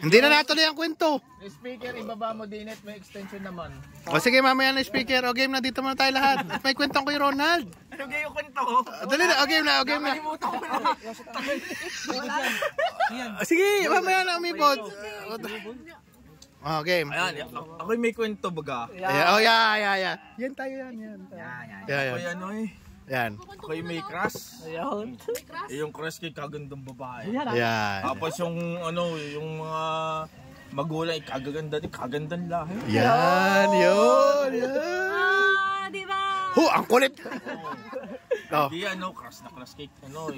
Hindi na natuloy ang kwento. Speaker, ibaba mo din may extension naman. O sige, mamaya na speaker. O game na, dito muna tayo lahat. May kwentong kay Ronald. Ano kayo yung kwento ko? Dali na, o game na, o game na. Nakalimutan ko na. Sige, mamaya na umipod. O game. Ayan, ako'y may kwento baga. Oh, yeah. Yan tayo yan. Ako'y ano eh. Yan. Ako'y may crush. Ayun. Yung crush kay kagandang babae. Yan. Tapos yung ano, yung mga magulang kagandang lahi. Yan, yun. Di ba? Ang kulit. Oh. Di ano, crush na crush cake. Ano,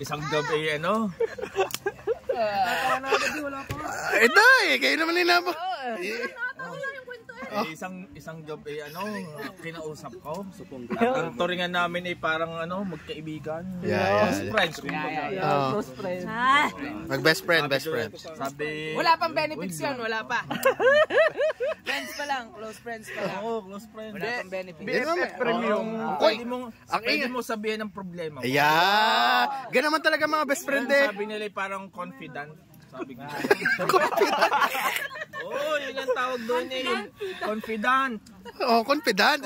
isang gabi ano. Ito kayo naman linabo. Isang gabi ano, kinausap ko. Ang turingan namin ay parang ano, magkaibigan. Yeah. Friends, kumbaga. Close friend. Mag-best friend. Sabi, Wala pang benefits yun, wala pa. Friends pa lang, close friends pa lang. Oo, close friend. Wala pang benefits. BFF premium. Koy, Pwede mo sabihin ang problema mo. Yeah. Ganun naman talaga mga best friend eh. Sabi nila parang confident. Sabi ko. Oh, yun ang tawag doon eh. Confident. Oh, confident.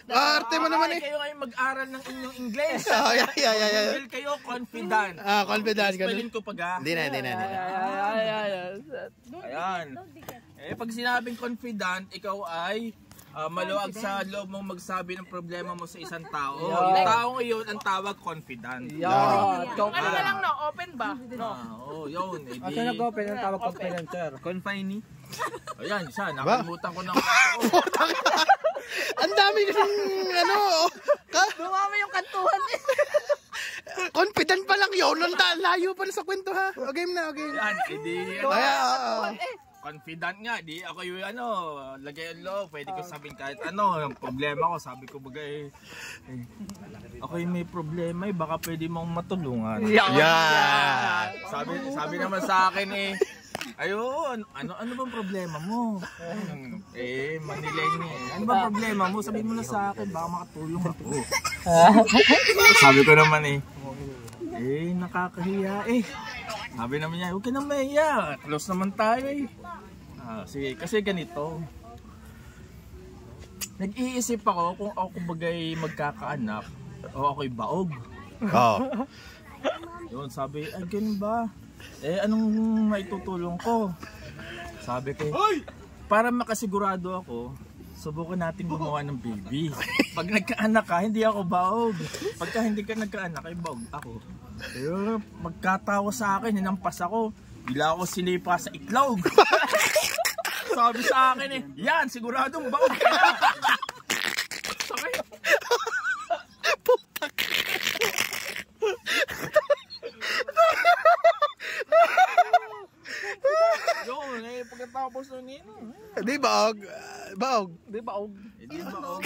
Arte mo naman eh. Kayo ngayon mag-aral ng inyong English. Oh, yeah. Dahil kayo confident. Confident. Spellin ko pag Hindi na. Ayan. Pag sinabing confident, ikaw ay maluwag sa loob mong magsabi ng problema mo sa isang tao. Yung taong iyon ang tawag confident. Ano na lang no, open ba? Oo, yun. Ito nag-open ang tawag confident, sir. Confinee. Ayan, siya. Nakalimutan ko ng Ang dami kasing ano. Dumami yung kantuhan eh. Confident pa lang yun. Layo pa na sa kwento ha. O game na, game. Yan, edi confident nga, di ako yung ano, lagay ang loob, pwede ko sabihin kahit ano, yung problema ko, sabi ko bagay, ako yung may problema baka pwede mong matulungan. Yeah. Sabi naman sa akin ayun, ano bang problema mo? Manilay niya ano bang problema mo? Sabihin mo na sa akin, baka makatulong ako. Sabi ko naman nakakahiya Sabi naman niya, huwag ka nang mahiya. Close naman tayo Sige, kasi ganito. Nag-iisip ako kung ako bagay magkakaanak o ako'y baog. Yun, sabi, ganun ba? Anong maitutulong ko? Sabi ko, para makasigurado ako, subukan natin gumawa ng baby. Pag nagkaanak ka, hindi ako baog. Pagka hindi ka nagkaanak, ay baog ako. Magkatawa sa akin, hinampas ako. Bila ako sinipa sa itlog. Sabi sa akin yan, siguradong baog ka na. Sakay. Putak. Yun, pagkatapos nun Di baog. Di ba? Hindi baog.